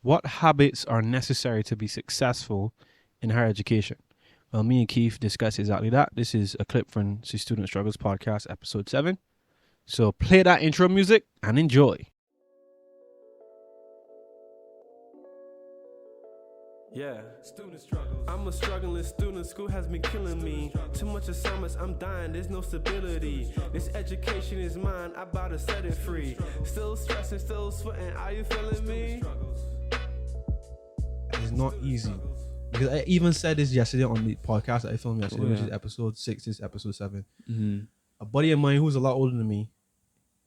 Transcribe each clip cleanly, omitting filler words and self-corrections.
What habits are necessary to be successful in higher education? Well, me and Keith discuss exactly that. This is a clip from the Student Struggles Podcast, episode 7. So play that intro music and enjoy. Yeah, student struggles. I'm a struggling student, school has been killing me. Too much assignments, I'm dying, there's no stability. This education is mine, I bout to set it free. Still stressing, still sweating, are you feeling me? It's not easy. Because I even said this yesterday on the podcast that I filmed yesterday, which is episode 6, this is episode 7. Mm-hmm. A buddy of mine who's a lot older than me,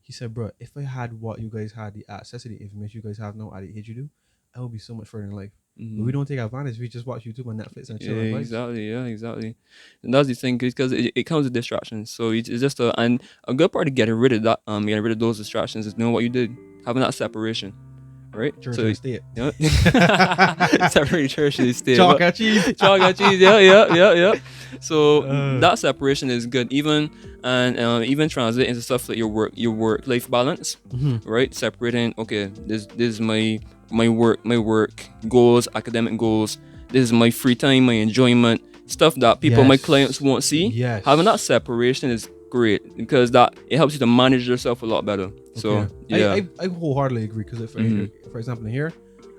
he said, bro, if I had what you guys had, the access to the information you guys have now at the age you do, I would be so much further in life. But we don't take advantage. We just watch YouTube and Netflix and chill. Yeah, exactly. And that's the thing, because it comes with distractions. So it's just and a good part of getting rid of that, getting rid of those distractions is knowing what you did, having that separation, right? Church so and state. yeah, separate church and state. Chalk and cheese. Chalk and cheese. Yeah. So that separation is good. Even translate into stuff like your work life balance, right? Separating. Okay, this is my work goals, academic goals. This is my free time, my enjoyment, stuff that my clients won't see. Yes. Having that separation is great because that it helps you to manage yourself a lot better. Okay. So yeah, I wholeheartly agree because for example in here,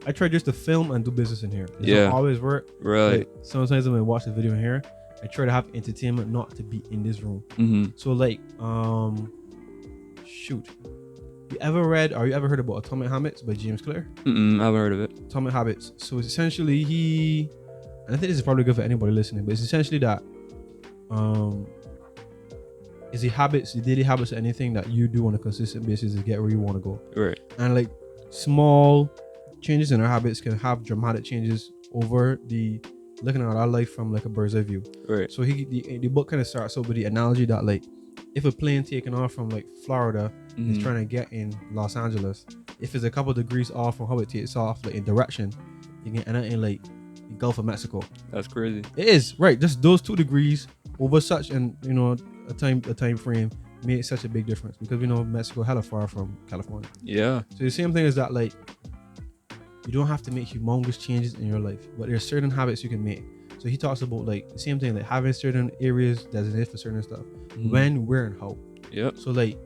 I try just to film and do business in here. It Yeah. don't always work. right. Like, sometimes when I watch the video in here, I try to have entertainment not to be in this room. So like shoot. You ever heard about Atomic Habits by James Clear? I haven't heard of it. Atomic Habits. So it's essentially and I think this is probably good for anybody listening, but it's essentially that is the daily habits, anything that you do on a consistent basis to get where you want to go. Right. And like small changes in our habits can have dramatic changes over the looking at our life from like a bird's eye view. Right. So the book kind of starts out with the analogy that like if a plane taking off from like Florida is trying to get in Los Angeles, if it's a couple degrees off from how it takes off like in direction, you can end up in like the Gulf of Mexico. That's crazy. It is right. Just those 2 degrees over such a time frame made such a big difference because we know Mexico hella far from California. Yeah. So the same thing is that like you don't have to make humongous changes in your life, but there's certain habits you can make. So he talks about like the same thing, like having certain areas designated for certain stuff, when, where, and how. Yep. So like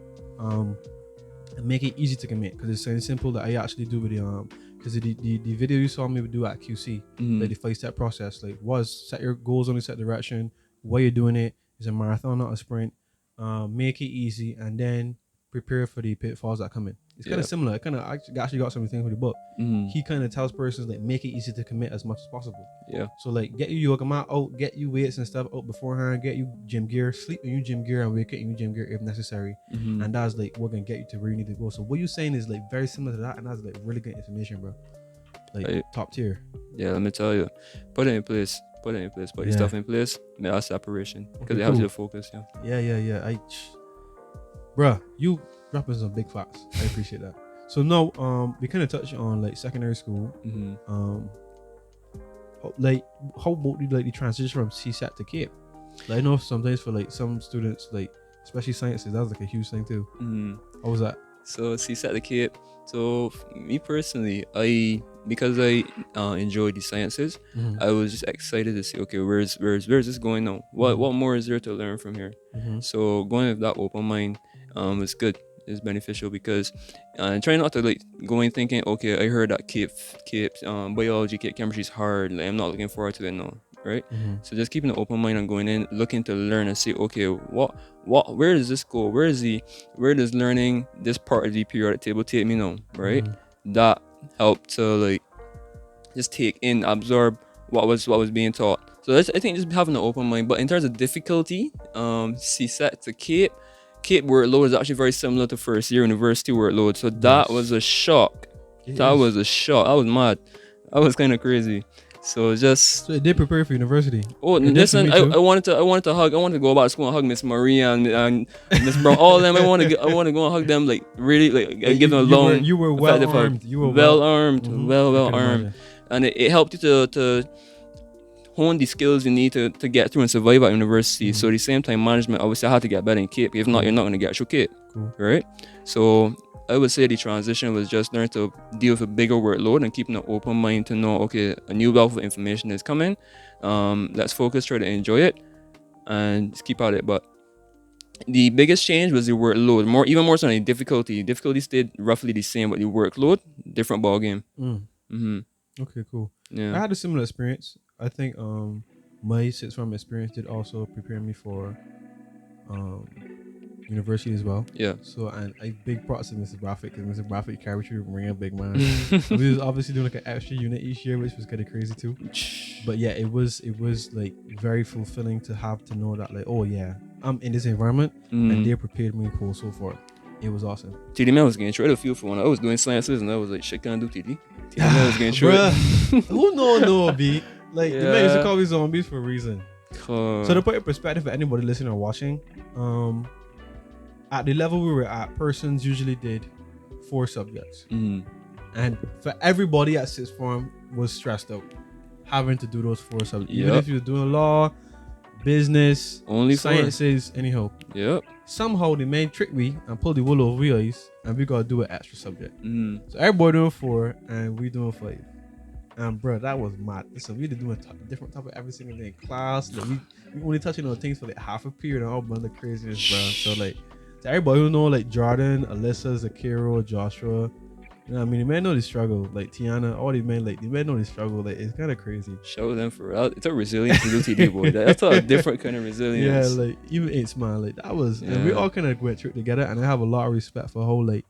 make it easy to commit because it's so simple that I actually do with the because the video you saw me do at QC, like the 5-step process, like was set your goals on a set direction, why you're doing it, is a marathon not a sprint, make it easy, and then prepare for the pitfalls that come in. It's kind of similar. I kind of actually got something with the book. He kind of tells persons like make it easy to commit as much as possible. Yeah. So like get you yoga mat out, get you weights and stuff out beforehand, get you gym gear, sleep in your gym gear and wake up in your gym gear if necessary. And that's like what gonna get you to where you need to go. So what you're saying is like very similar to that, and that's like really good information, bro. Like top tier. Yeah, let me tell you. Put it in place. Put your stuff in place. Make that separation because Okay, it helps cool. you to focus. Yeah. Yeah. Bruh, you dropping some big facts. I appreciate that. So now, we kind of touched on like secondary school. How about the transition from CSAT to CAPE? Like, I know sometimes for like some students, like especially sciences, that was like a huge thing too. How was that? So CSAT the CAPE. So me personally, because I enjoy the sciences, I was just excited to see, okay, where's this going now? What more is there to learn from here? So going with that open mind is good. Is beneficial because trying not to like go in thinking, okay, I heard that CAPE biology, CAPE chemistry is hard, like I'm not looking forward to it now, right? So just keeping an open mind and going in, looking to learn and see, okay, where does this go? Where does learning this part of the periodic table take me now, right? That helped to like just take in, absorb what was being taught. So I think just having an open mind. But in terms of difficulty, CSAT to CAPE workload is actually very similar to first year university workload. So that was a shock. That was mad. That was kind of crazy. So it did prepare for university. Oh, listen, I wanted to go back to school and hug Miss Maria and Miss Brown, all of them. I want to go and hug them, like really, like give them a long. You were well armed. Well armed, and it helped you to hone the skills you need to get through and survive at university. So at the same time management, obviously I had to get better in CAPE. If not, you're not going to get through CAPE, right? So I would say the transition was just learning to deal with a bigger workload and keeping an open mind to know, okay, a new wealth of information is coming. Let's focus, try to enjoy it, and just keep at it. But the biggest change was the workload, even more so than the difficulty. Difficulty stayed roughly the same, but the workload, different ball game. Okay, cool. I Yeah. had a similar experience. I think my sixth form experience did also prepare me for university as well. Yeah. So and a big props to Mr. Graphic, because Mr. Graphic carried you ring a big man. We was obviously doing like an extra unit each year, which was kind of crazy too. But yeah, it was like very fulfilling to have to know that like, oh yeah, I'm in this environment and they prepared me for so far. It was awesome. TD man was getting straight a feel for when I was doing sciences and I was like, shit, can I do TD? TD man was getting straight. Bruh, who no B? Like the man used to Yeah. call me zombies for a reason. So to put in perspective for anybody listening or watching, at the level we were at, persons usually did 4 subjects, and for everybody at sixth form was stressed out having to do those 4 subjects. Even Yep. if you're doing law, business, Only sciences, anyhow. Yep. Somehow they made trick me and pull the wool over your eyes, and we gotta do an extra subject. Mm-hmm. So everybody doing 4 and we doing 5. And bro, that was mad. Listen, we did do a different topic every single day in class. Like we only touching on things for like half a period and all bunch of craziness, bro. So like, to everybody who know like Jordan, Alyssa, Zakiro, Joshua, you know what I mean? The men know the struggle. Like Tiana, all these men, like the men know the struggle. Like it's kind of crazy. Show them for real. It's a resilience to do TD, boy. That's a different kind of Yeah, resilience. like even it's man, like that was, and Yeah. we all kind of went through it together. And I have a lot of respect for how like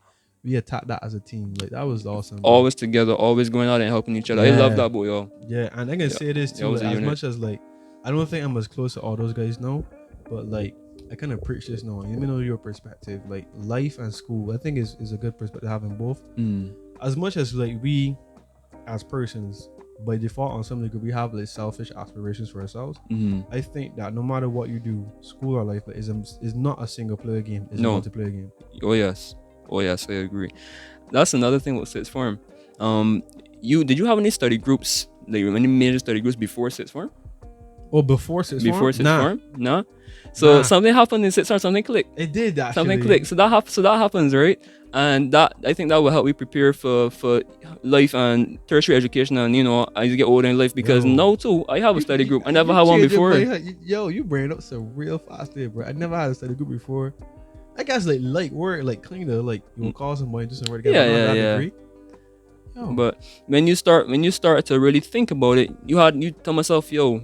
we attacked that as a team. Like that was awesome. bro. Always together, always going out and helping each other. I Yeah. love that, boy, y'all. Yeah, and I can say this Yeah, too. it was Like, a as unit. much as like, I don't think I'm as close to all those guys now, but like I kind of preach this now. Even though your perspective, like life and school, I think is a good perspective having both. As much as like we, as persons, by default on some degree, we have like selfish aspirations for ourselves. I think that no matter what you do, school or life like, is not a single player game. It's No. a multiplayer game. Oh yes, I agree. That's another thing with sixth form. Did you have any study groups, like any major study groups before sixth form? Oh, before sixth Before form? sixth Nah, form? Nah. So Nah. something happened in sixth form. Something clicked. it did actually. Something clicked. So that happens, right? And that I think that will help you prepare for life and tertiary education, and as you get older in life. Because Yo. now too, I have a study group. I never You had one changed it, before. bro. Yo, you bring up some real fast there, bro. I never had a study group before. I guess like work, like kind of like you will call somebody just work together. Yeah, I'm not yeah, that yeah. degree. Yo. But when you start to really think about it, you tell myself, yo,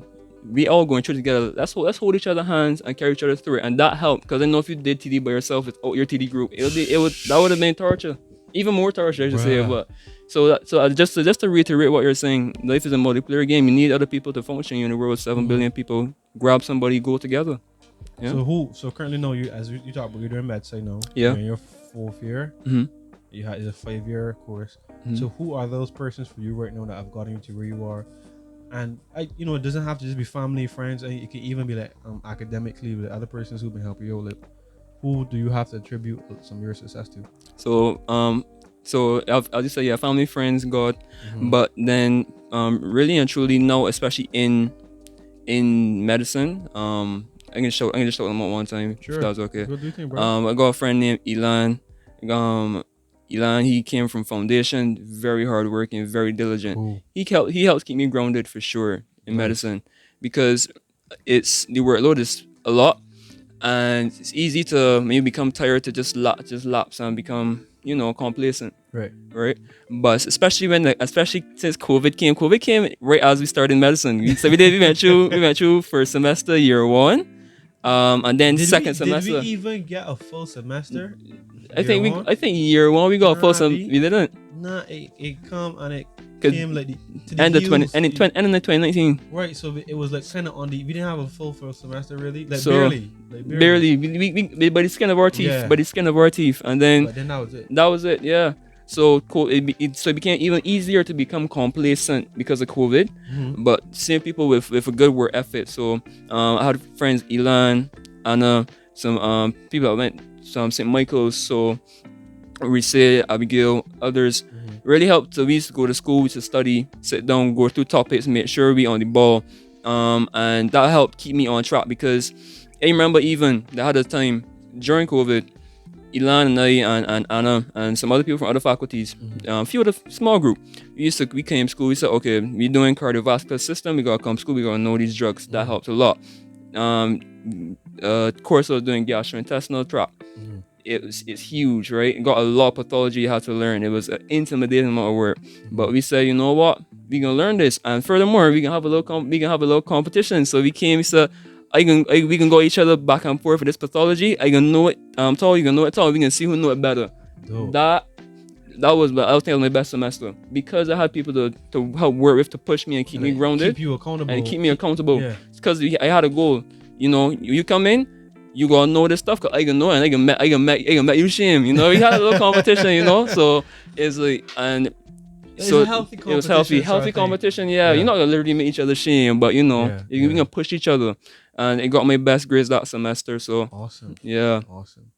we all going through together. Let's hold each other's hands and carry each other through it, and that helped. Because I know if you did TD by yourself without your TD group, that would have been torture, even more torture, I should say. Bruh. But just to reiterate what you're saying, life is a multiplayer game. You need other people to function. You're in a world with 7 billion people. Grab somebody, go together. Yeah. So currently now you talk about you're doing med sci now. Yeah. You're in your 4th year. Mhm. It's a 5-year course. Mhm. So who are those persons for you right now that have gotten you to where you are? And it doesn't have to just be family, friends, and it can even be like academically with other persons who've been helping you. Like, who do you have to attribute some of your success to? So I'll just say, yeah, family, friends, God. Mhm. But then really and truly now, especially in medicine, I can just shout them out one time, Sure. if that's okay. Go do your thing, bro. I got a friend named Elan. Elan, he came from foundation, very hardworking, very diligent. Cool. He helps keep me grounded for sure in Nice. medicine, because the workload is a lot, and it's easy to maybe become tired, to just lapse and become complacent. Right, but especially since COVID came right as we started medicine. So we went through first semester, year 1, and then second semester. Did we even get a full semester? I think Year one? I think year 1 we got full sem. Nah, We didn't. Nah, it come and it 'Cause came like to the End of heels. end in 2019. Right, so it was like kind of on the. We didn't have a full first semester really, like So, barely. We by the skin of our teeth, Yeah. by the skin of our teeth, and then But then that was it. that was it. Yeah. So it became even easier to become complacent because of COVID. Mhm. But seeing people with a good work ethic. So I had friends, Elan, Anna, some people that went some St. Michael's. So Rice, Abigail, others really helped. So we used to go to school, we used to study, sit down, go through topics, make sure we on the ball. And that helped keep me on track, because I remember even they had a time during COVID, Elon and I and Anna and some other people from other faculties, a few of the small group. We came to school. We said, okay, we doing cardiovascular system. We gotta come to school. We gotta know these drugs. That helps a lot. Course I was doing gastrointestinal tract. It's huge, right? It got a lot of pathology you had to learn. It was an intimidating amount of work. But we said, you know what? We can learn this, and furthermore, we can have a little competition. So we said, we can go each other back and forth for this pathology. I can know it tall, you can know it tall. We can see who know it better. Dope. That was I think my best semester because I had people to help work with to push me and keep me grounded, keep you accountable, and keep me accountable. Yeah. Because I had a goal. You know, you come in, you gotta know this stuff. Cause I can know it, and I can make you shame. You know, we had a little competition. You know, so it's like and. So it was healthy competition. Yeah, you're not gonna literally make each other shame, but you know, we can push each other, and it got my best grades that semester. So awesome. Yeah, awesome.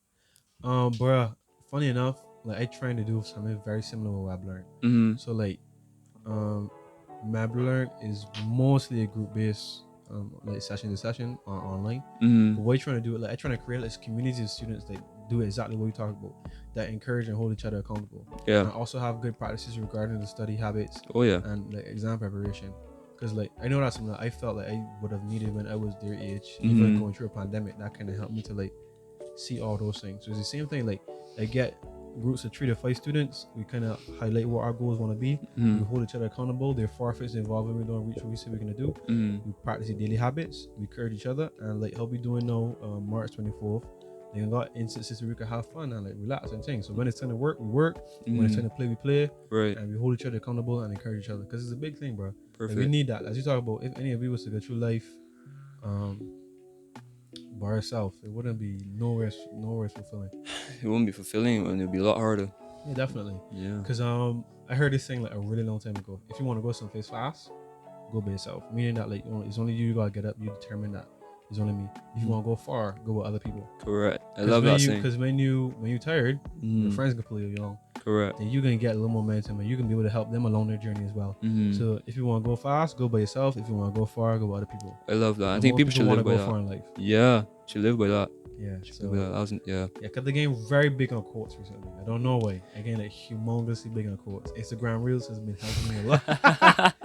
Bruh, funny enough, like I trying to do something very similar with WebLearn. So like, WebLearn is mostly a group based, like session to session online. But what I trying to do, like I trying to create like community of students that do exactly what we talk about, that encourage and hold each other accountable. Yeah. And also have good practices regarding the study habits. Oh yeah. And like exam preparation. Because like I know that's something that I felt like I would have needed when I was their age, even going through a pandemic. That kind of helped me to like see all those things. So it's the same thing. Like I get groups of 3 to 5 students. We kind of highlight what our goals want to be. We hold each other accountable. There are forfeits involved when we don't reach what we say we're gonna do. We practice the daily habits. We encourage each other, and like how we doing now, March 24th. They got instances where we can have fun and like relax and things. So when it's time to work, we work. When it's time to play, we play. Right. And we hold each other accountable and encourage each other, because it's a big thing, bro. Perfect. Like, we need that. As you talk about, if any of you was to go through life by yourself, it wouldn't be nowhere fulfilling. It wouldn't be fulfilling, and it'd be a lot harder. Yeah, definitely. Yeah. Because I heard this thing like a really long time ago. If you want to go someplace fast, go by yourself. Meaning that like it's only you gotta get up. You determine that it's only me. If you want to go far, go with other people. Correct. I love that saying. Because when you tired, your friends can pull you along. Correct. And you're gonna get a little momentum, and you can be able to help them along their journey as well. So if you want to go fast, go by yourself. If you want to go far, go with other people. I love that. And I think people should live by far that. in live. Yeah, should live by that. Yeah. Should live by that. Yeah. Because the game very big on quotes recently. I don't know why. Again, like humongously big on quotes. Instagram Reels has been helping me a lot.